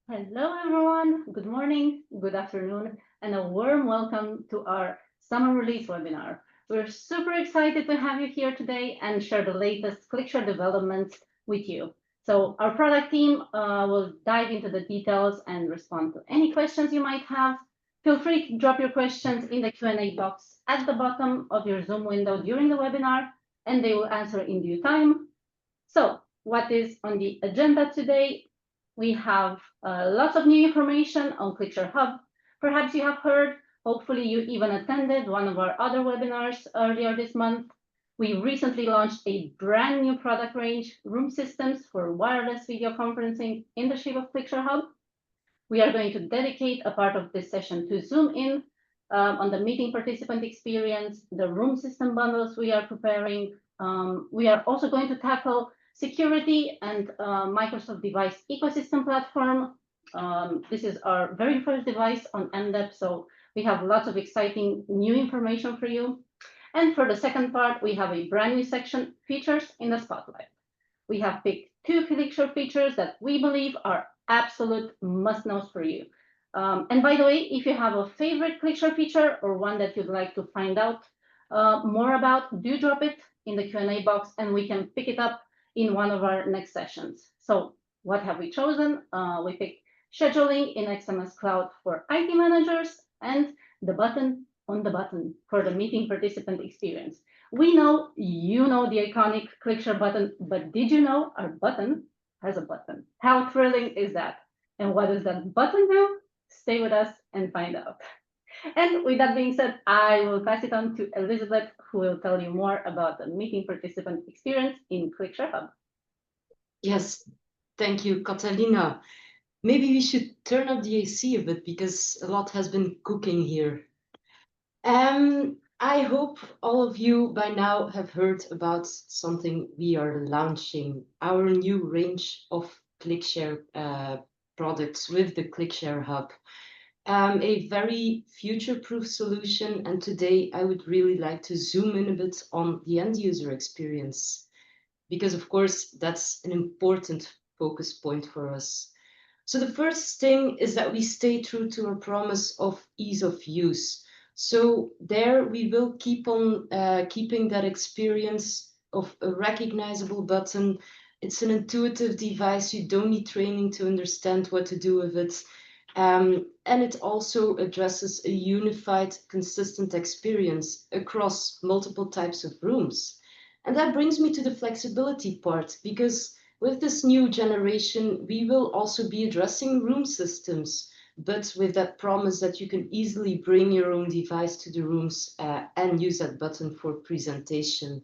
Hello, everyone. Good morning, good afternoon, and a warm welcome to our summer release webinar. We're super excited to have you here today and share the latest ClickShare developments with you. So our product team will dive into the details and respond to any questions you might have. Feel free to drop your questions in the Q&A box at the bottom of your Zoom window during the webinar, and they will answer in due time. So what is on the agenda today? We have lots of new information on ClickShare Hub. Perhaps you have heard, hopefully you even attended one of our other webinars earlier this month. We recently launched a brand new product range, room systems for wireless video conferencing in the shape of ClickShare Hub. We are going to dedicate a part of this session to zoom in on the meeting participant experience, the room system bundles we are preparing. We are also going to tackle security and Microsoft device ecosystem platform. This is our very first device on MDEP, so we have lots of exciting new information for you. And for the second part, we have a brand new section, features in the spotlight. We have picked two ClickShare features that we believe are absolute must-knows for you. And by the way, if you have a favorite ClickShare feature or one that you'd like to find out more about, do drop it in the Q&A box and we can pick it up in one of our next sessions. So what have we chosen? We picked scheduling in XMS Cloud for IT managers and the button on the button for the meeting participant experience. We know you know the iconic ClickShare button, but did you know our button has a button? How thrilling is that? And what does that button do? Stay with us and find out. And with that being said, I will pass it on to Elizabeth, who will tell you more about the meeting participant experience in ClickShare Hub. Yes, thank you, Catalina. Maybe we should turn up the AC a bit because a lot has been cooking here. I hope all of you by now have heard about something we are launching, our new range of ClickShare products with the ClickShare Hub. A very future-proof solution, and today I would really like to zoom in a bit on the end user experience, because of course that's an important focus point for us. So the first thing is that we stay true to our promise of ease of use. So there we will keep on keeping that experience of a recognizable button. It's an intuitive device. You don't need training to understand what to do with it. And it also addresses a unified, consistent experience across multiple types of rooms. And that brings me to the flexibility part, because with this new generation, we will also be addressing room systems, but with that promise that you can easily bring your own device to the rooms and use that button for presentation,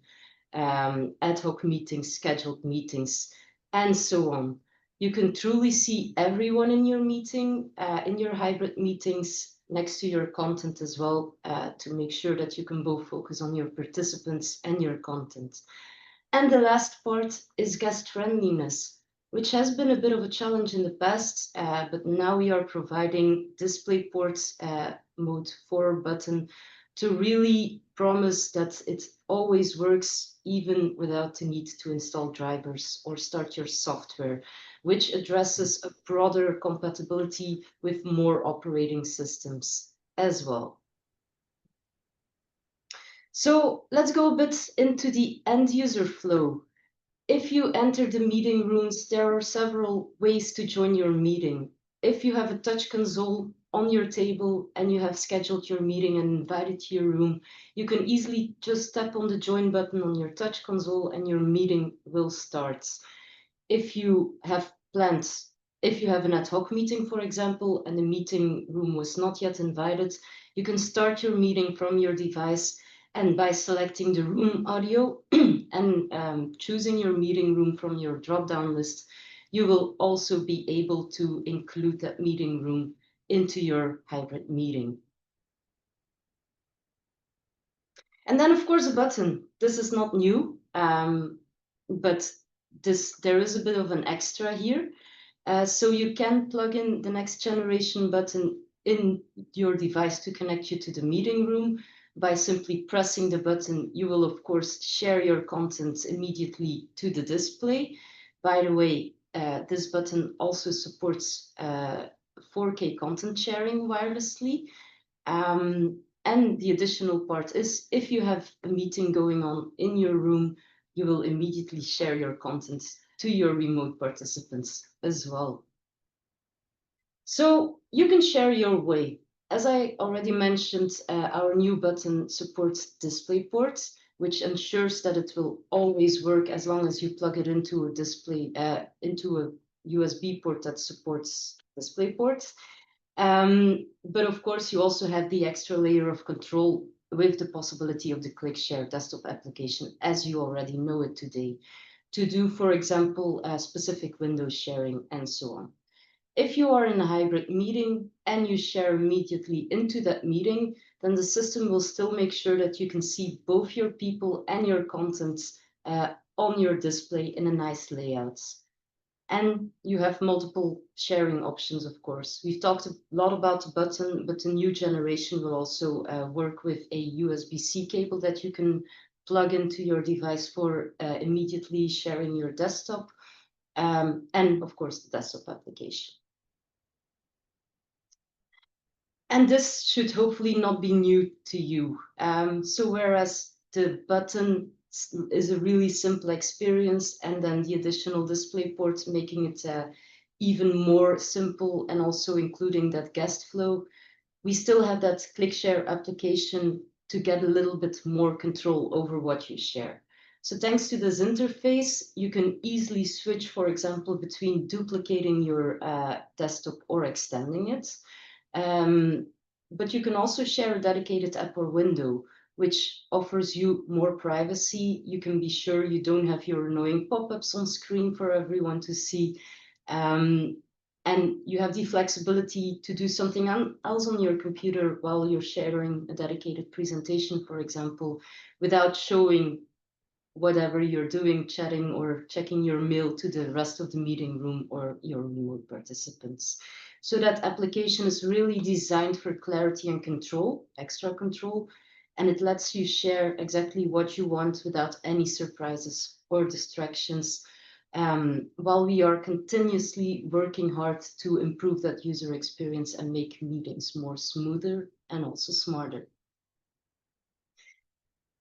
ad hoc meetings, scheduled meetings, and so on. You can truly see everyone in your meeting, in your hybrid meetings, next to your content as well, to make sure that you can both focus on your participants and your content. And the last part is guest friendliness, which has been a bit of a challenge in the past, but now we are providing DisplayPort mode 4 button to really promise that it always works even without the need to install drivers or start your software, which addresses a broader compatibility with more operating systems as well. So let's go a bit into the end user flow. If you enter the meeting rooms, there are several ways to join your meeting. If you have a touch console on your table and you have scheduled your meeting and invited to your room, you can easily just tap on the join button on your touch console and your meeting will start. If you have plans, if you have an ad hoc meeting, for example, and the meeting room was not yet invited, you can start your meeting from your device, and by selecting the room audio and choosing your meeting room from your drop-down list, you will also be able to include that meeting room into your hybrid meeting. And then, of course, a button. This is not new, but there is a bit of an extra here. So you can plug in the next generation button in your device to connect you to the meeting room. By simply pressing the button, you will, of course, share your content immediately to the display. By the way, this button also supports 4K content sharing wirelessly. And the additional part is if you have a meeting going on in your room, you will immediately share your content to your remote participants as well. So you can share your way. As I already mentioned, our new button supports DisplayPort, which ensures that it will always work as long as you plug it into a into a USB port that supports DisplayPort. But of course, you also have the extra layer of control with the possibility of the ClickShare desktop application, as you already know it today, to do, for example, specific window sharing and so on. If you are in a hybrid meeting and you share immediately into that meeting, then the system will still make sure that you can see both your people and your contents on your display in a nice layout. And you have multiple sharing options, of course. We've talked a lot about the button, but the new generation will also work with a USB-C cable that you can plug into your device for immediately sharing your desktop, and of course the desktop application. And this should hopefully not be new to you. So whereas the button is a really simple experience, and then the additional display ports making it even more simple, and also including that guest flow, we still have that ClickShare application to get a little bit more control over what you share. So thanks to this interface, you can easily switch, for example, between duplicating your desktop or extending it. But you can also share a dedicated app or window, which offers you more privacy. You can be sure you don't have your annoying pop-ups on screen for everyone to see. And you have the flexibility to do something else on your computer while you're sharing a dedicated presentation, for example, without showing whatever you're doing, chatting or checking your mail to the rest of the meeting room or your remote participants. So that application is really designed for clarity and control, extra control, and it lets you share exactly what you want without any surprises or distractions, while we are continuously working hard to improve that user experience and make meetings more smoother and also smarter.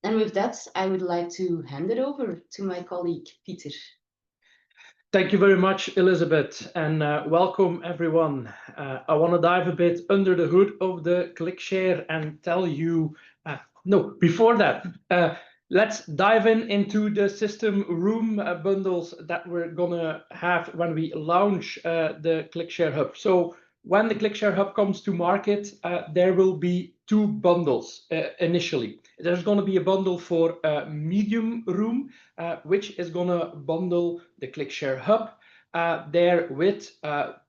And with that, I would like to hand it over to my colleague, Peter. Thank you very much, Elizabeth, and welcome everyone. I want to dive a bit under the hood of the ClickShare and tell you, before that, let's dive into the system room bundles that we're gonna have when we launch the ClickShare Hub. So when the ClickShare Hub comes to market, there will be two bundles initially. There's going to be a bundle for a medium room, which is going to bundle the ClickShare Hub there with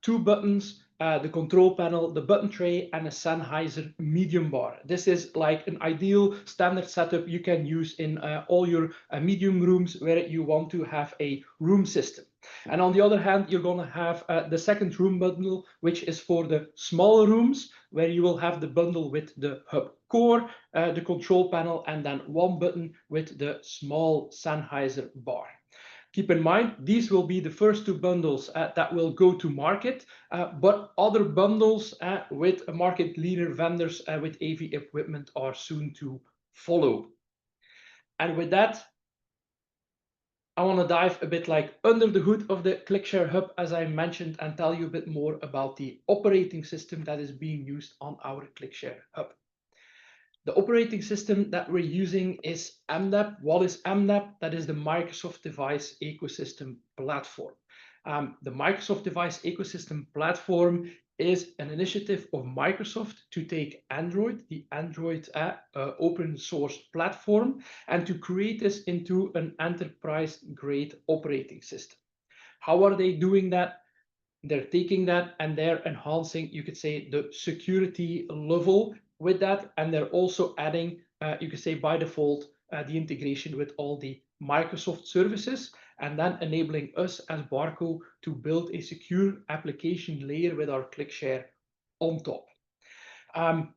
two buttons, the control panel, the button tray, and a Sennheiser medium bar. This is like an ideal standard setup you can use in all your medium rooms where you want to have a room system. And on the other hand, you're going to have the second room bundle, which is for the smaller rooms, where you will have the bundle with the hub core, the control panel, and then one button with the small Sennheiser bar. Keep in mind, these will be the first two bundles that will go to market, but other bundles with market leader vendors with AV equipment are soon to follow. And with that, I want to dive a bit like under the hood of the ClickShare Hub, as I mentioned, and tell you a bit more about the operating system that is being used on our ClickShare Hub. The operating system that we're using is MDEP. What is MDEP? That is the Microsoft Device Ecosystem Platform. The Microsoft Device Ecosystem Platform is an initiative of Microsoft to take Android, the Android open source platform, and to create this into an enterprise-grade operating system. How are they doing that? They're taking that and they're enhancing, you could say, the security level with that, and they're also adding, you could say by default, the integration with all the Microsoft services, and then enabling us as Barco to build a secure application layer with our ClickShare on top. And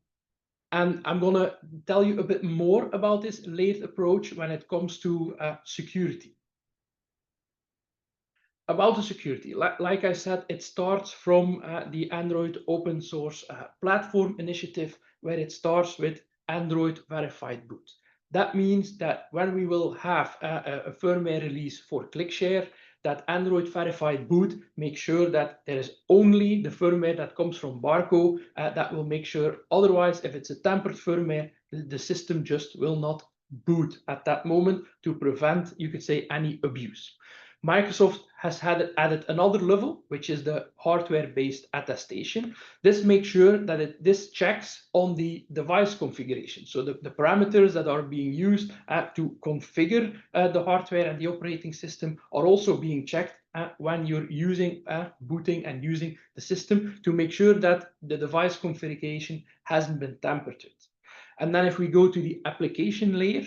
I'm going to tell you a bit more about this layered approach when it comes to security. About the security, like I said, it starts from the Android open source platform initiative, where it starts with Android verified boot. That means that when we will have a firmware release for ClickShare, that Android verified boot makes sure that there is only the firmware that comes from Barco that will make sure. Otherwise, if it's a tampered firmware, the system just will not boot at that moment to prevent, you could say, any abuse. Microsoft has added another level, which is the hardware-based attestation. This makes sure that this checks on the device configuration. So the parameters that are being used to configure the hardware and the operating system are also being checked when you're using booting and using the system to make sure that the device configuration hasn't been tampered with. And then if we go to the application layer,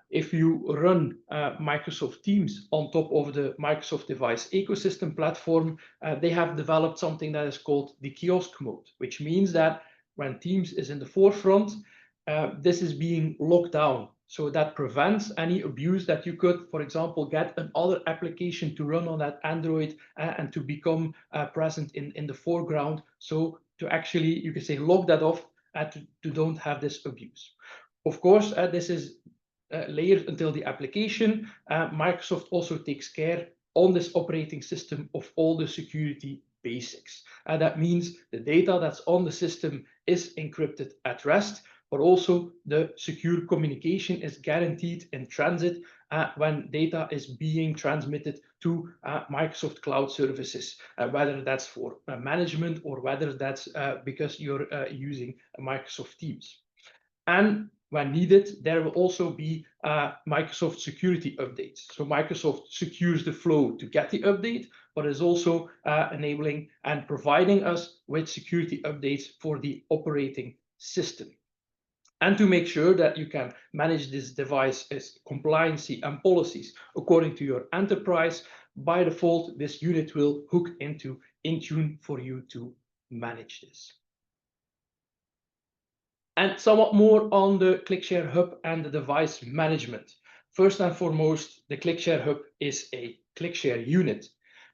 if you run Microsoft Teams on top of the Microsoft device ecosystem platform, they have developed something that is called the kiosk mode, which means that when Teams is in the forefront, this is being locked down. So that prevents any abuse that you could, for example, get another application to run on that Android and to become present in the foreground. So to actually, you can say, lock that off to don't have this abuse. Of course, this is layered until the application. Microsoft also takes care on this operating system of all the security basics. That means the data that's on the system is encrypted at rest, but also the secure communication is guaranteed in transit when data is being transmitted to Microsoft Cloud services, whether that's for management or whether that's because you're using Microsoft Teams. And when needed, there will also be Microsoft security updates. So Microsoft secures the flow to get the update, but is also enabling and providing us with security updates for the operating system. And to make sure that you can manage this device's compliancy and policies according to your enterprise, by default, this unit will hook into Intune for you to manage this. And somewhat more on the ClickShare Hub and the device management. First and foremost, the ClickShare Hub is a ClickShare unit,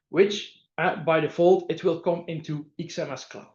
which by default, it will come into XMS Cloud.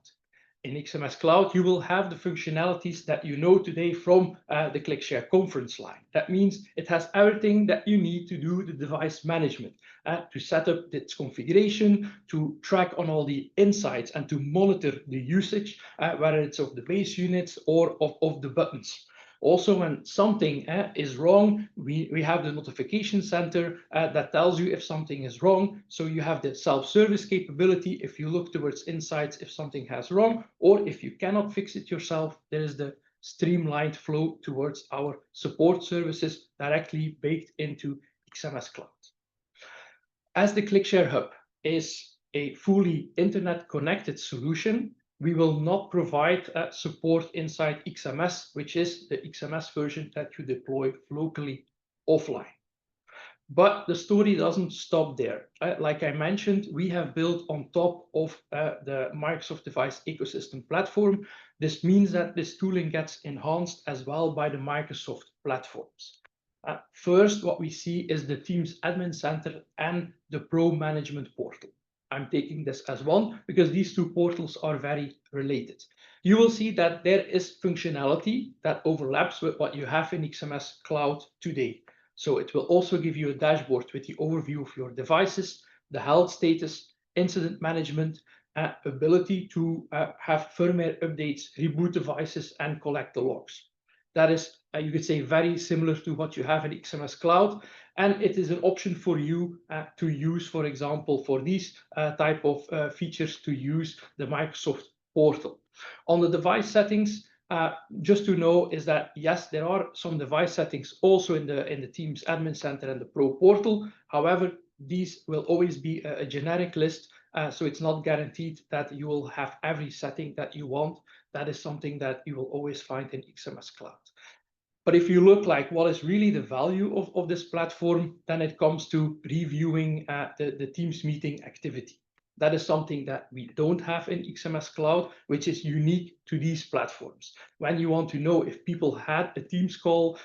In XMS Cloud, you will have the functionalities that you know today from the ClickShare conference line. That means it has everything that you need to do the device management, to set up its configuration, to track on all the insights and to monitor the usage, whether it's of the base units or of the buttons. Also, when something is wrong, we have the notification center that tells you if something is wrong. So you have the self-service capability if you look towards insights if something has wrong, or if you cannot fix it yourself, there is the streamlined flow towards our support services directly baked into XMS Cloud. As the ClickShare Hub is a fully internet connected solution, we will not provide support inside XMS, which is the XMS version that you deploy locally offline. But the story doesn't stop there. Like I mentioned, we have built on top of the Microsoft device ecosystem platform. This means that this tooling gets enhanced as well by the Microsoft platforms. First, what we see is the Teams Admin Center and the Pro Management Portal. I'm taking this as one because these two portals are very related. You will see that there is functionality that overlaps with what you have in XMS Cloud today. So it will also give you a dashboard with the overview of your devices, the health status, incident management, ability to have firmware updates, reboot devices, and collect the logs. That is, you could say, very similar to what you have in XMS Cloud. And it is an option for you to use, for example, for these type of features, to use the Microsoft portal. On the device settings, just to know is that, yes, there are some device settings also in the Teams Admin Center and the Pro portal. However, these will always be a generic list, so it's not guaranteed that you will have every setting that you want. That is something that you will always find in XMS Cloud. But if you look like what is really the value of this platform, then it comes to reviewing the Teams meeting activity. That is something that we don't have in XMS Cloud, which is unique to these platforms. When you want to know if people had a Teams call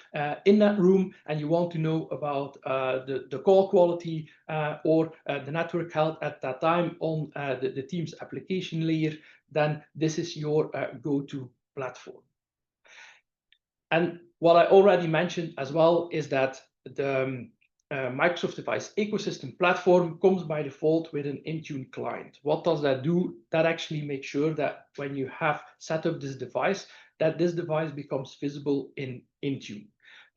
in that room, and you want to know about the call quality or the network health at that time on the Teams application layer, then this is your go-to platform. And what I already mentioned as well is that the Microsoft Device Ecosystem platform comes by default with an Intune client. What does that do? That actually makes sure that when you have set up this device, that this device becomes visible in Intune.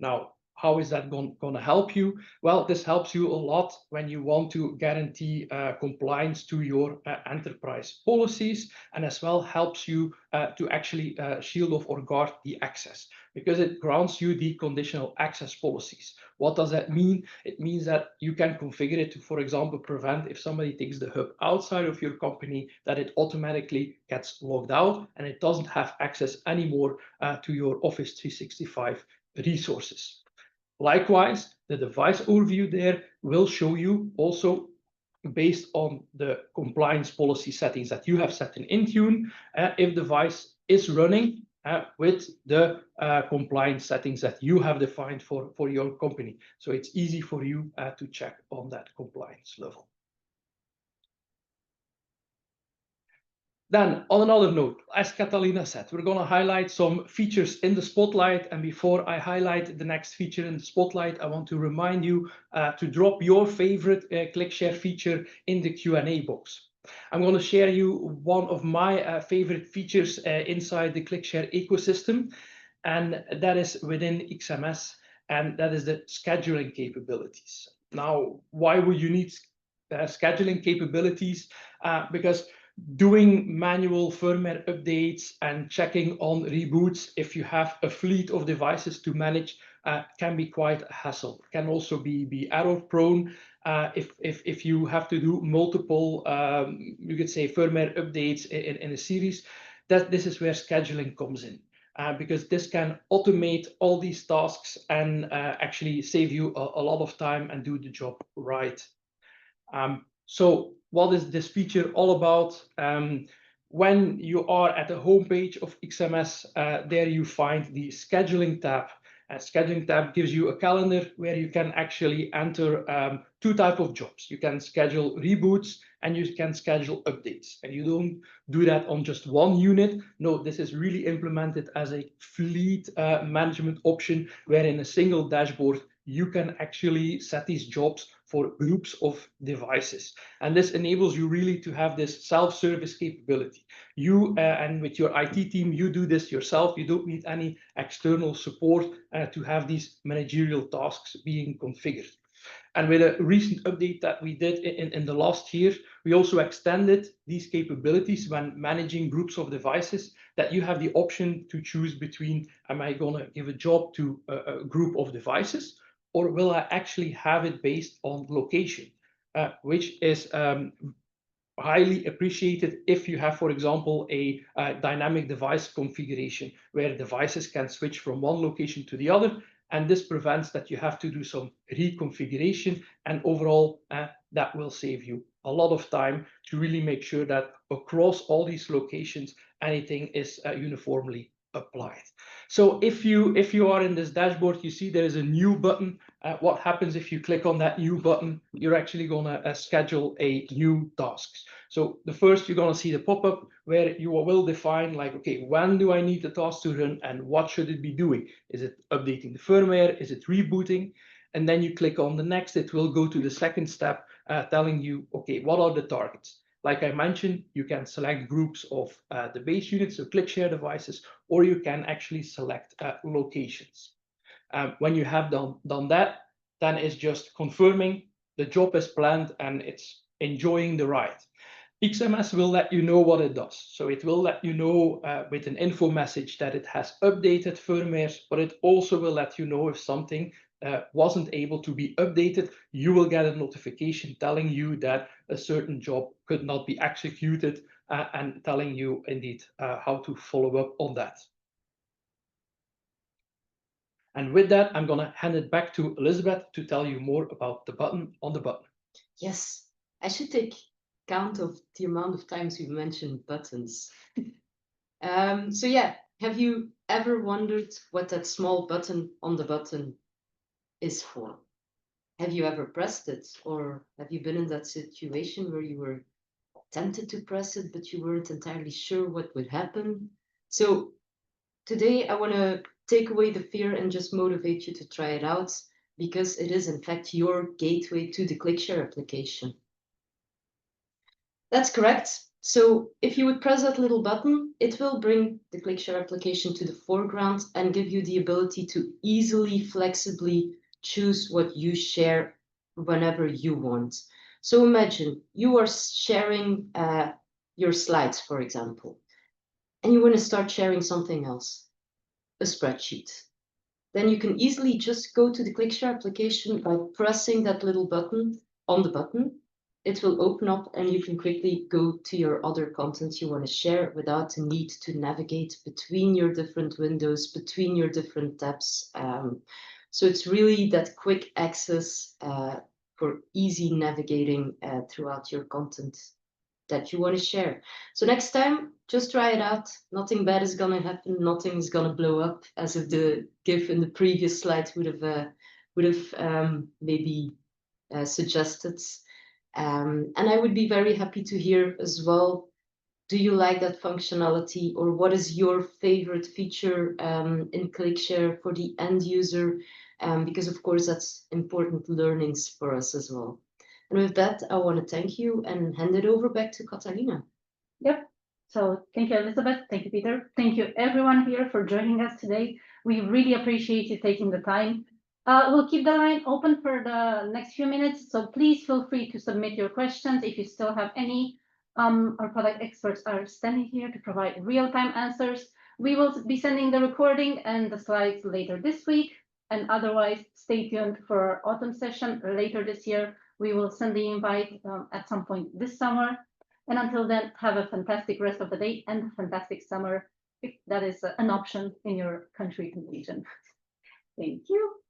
Now, how is that going to help you? Well, this helps you a lot when you want to guarantee compliance to your enterprise policies, and as well helps you to actually shield off or guard the access, because it grants you the conditional access policies. What does that mean? It means that you can configure it to, for example, prevent if somebody takes the hub outside of your company, that it automatically gets logged out and it doesn't have access anymore to your Office 365 resources. Likewise, the device overview there will show you also, based on the compliance policy settings that you have set in Intune, if device is running with the compliance settings that you have defined for your company. So it's easy for you to check on that compliance level. Then, on another note, as Catalina said, we're going to highlight some features in the Spotlight. And before I highlight the next feature in the Spotlight, I want to remind you to drop your favorite ClickShare feature in the Q&A box. I'm going to share you one of my favorite features inside the ClickShare ecosystem, and that is within XMS, and that is the scheduling capabilities. Now, why would you need scheduling capabilities? Because doing manual firmware updates and checking on reboots, if you have a fleet of devices to manage, can be quite a hassle. It can also be error prone if you have to do multiple, you could say, firmware updates in a series. This is where scheduling comes in. Because this can automate all these tasks and actually save you a lot of time and do the job right. So what is this feature all about? When you are at the homepage of XMS, there you find the scheduling tab. Scheduling tab gives you a calendar where you can actually enter two types of jobs. You can schedule reboots and you can schedule updates. And you don't do that on just one unit. No, this is really implemented as a fleet management option, where in a single dashboard, you can actually set these jobs for groups of devices. And this enables you really to have this self-service capability. You and with your IT team, you do this yourself. You don't need any external support to have these managerial tasks being configured. And with a recent update that we did in the last year, we also extended these capabilities when managing groups of devices, that you have the option to choose between, am I going to give a job to a group of devices, or will I actually have it based on location, which is highly appreciated if you have, for example, a dynamic device configuration where devices can switch from one location to the other. And this prevents that you have to do some reconfiguration, and overall that will save you a lot of time to really make sure that across all these locations, anything is uniformly applied. So if you are in this dashboard, you see there is a new button. What happens if you click on that new button? You're actually going to schedule a new task. So the first, you're going to see the pop-up where you will define, like, okay, when do I need the task to run and what should it be doing? Is it updating the firmware? Is it rebooting? And then you click on the next. It will go to the second step, telling you, okay, what are the targets? Like I mentioned, you can select groups of the base units, so ClickShare devices, or you can actually select locations. When you have done that, then it's just confirming the job is planned and it's enjoying the ride. XMS will let you know what it does. So it will let you know with an info message that it has updated firmware, but it also will let you know if something wasn't able to be updated. You will get a notification telling you that a certain job could not be executed and telling you indeed how to follow up on that. And with that, I'm going to hand it back to Elizabeth to tell you more about the button on the button. Yes, I should take count of the amount of times we mentioned buttons. So yeah, have you ever wondered what that small button on the button is for? Have you ever pressed it, or have you been in that situation where you were tempted to press it, but you weren't entirely sure what would happen? So today I want to take away the fear and just motivate you to try it out, because it is in fact your gateway to the ClickShare application. That's correct. So if you would press that little button, it will bring the ClickShare application to the foreground and give you the ability to easily, flexibly choose what you share whenever you want. So imagine you are sharing your slides, for example, and you want to start sharing something else, a spreadsheet. Then you can easily just go to the ClickShare application by pressing that little button on the button. It will open up and you can quickly go to your other content you want to share without the need to navigate between your different windows, between your different tabs. So it's really that quick access for easy navigating throughout your content that you want to share. So next time, just try it out. Nothing bad is gonna happen. Nothing is gonna blow up, as if the GIF in the previous slide would have maybe suggested. And I would be very happy to hear as well. Do you like that functionality, or what is your favorite feature in ClickShare for the end user? Because of course that's important learnings for us as well. And with that, I want to thank you and hand it over back to Catalina. Yep. So thank you, Elizabeth. Thank you, Peter. Thank you, everyone here, for joining us today. We really appreciate you taking the time. We'll keep the line open for the next few minutes, so please feel free to submit your questions if you still have any. Our product experts are standing here to provide real-time answers. We will be sending the recording and the slides later this week, and otherwise stay tuned for our autumn session later this year. We will send the invite at some point this summer. And until then, have a fantastic rest of the day and a fantastic summer, if that is an option in your country and region. Thank you.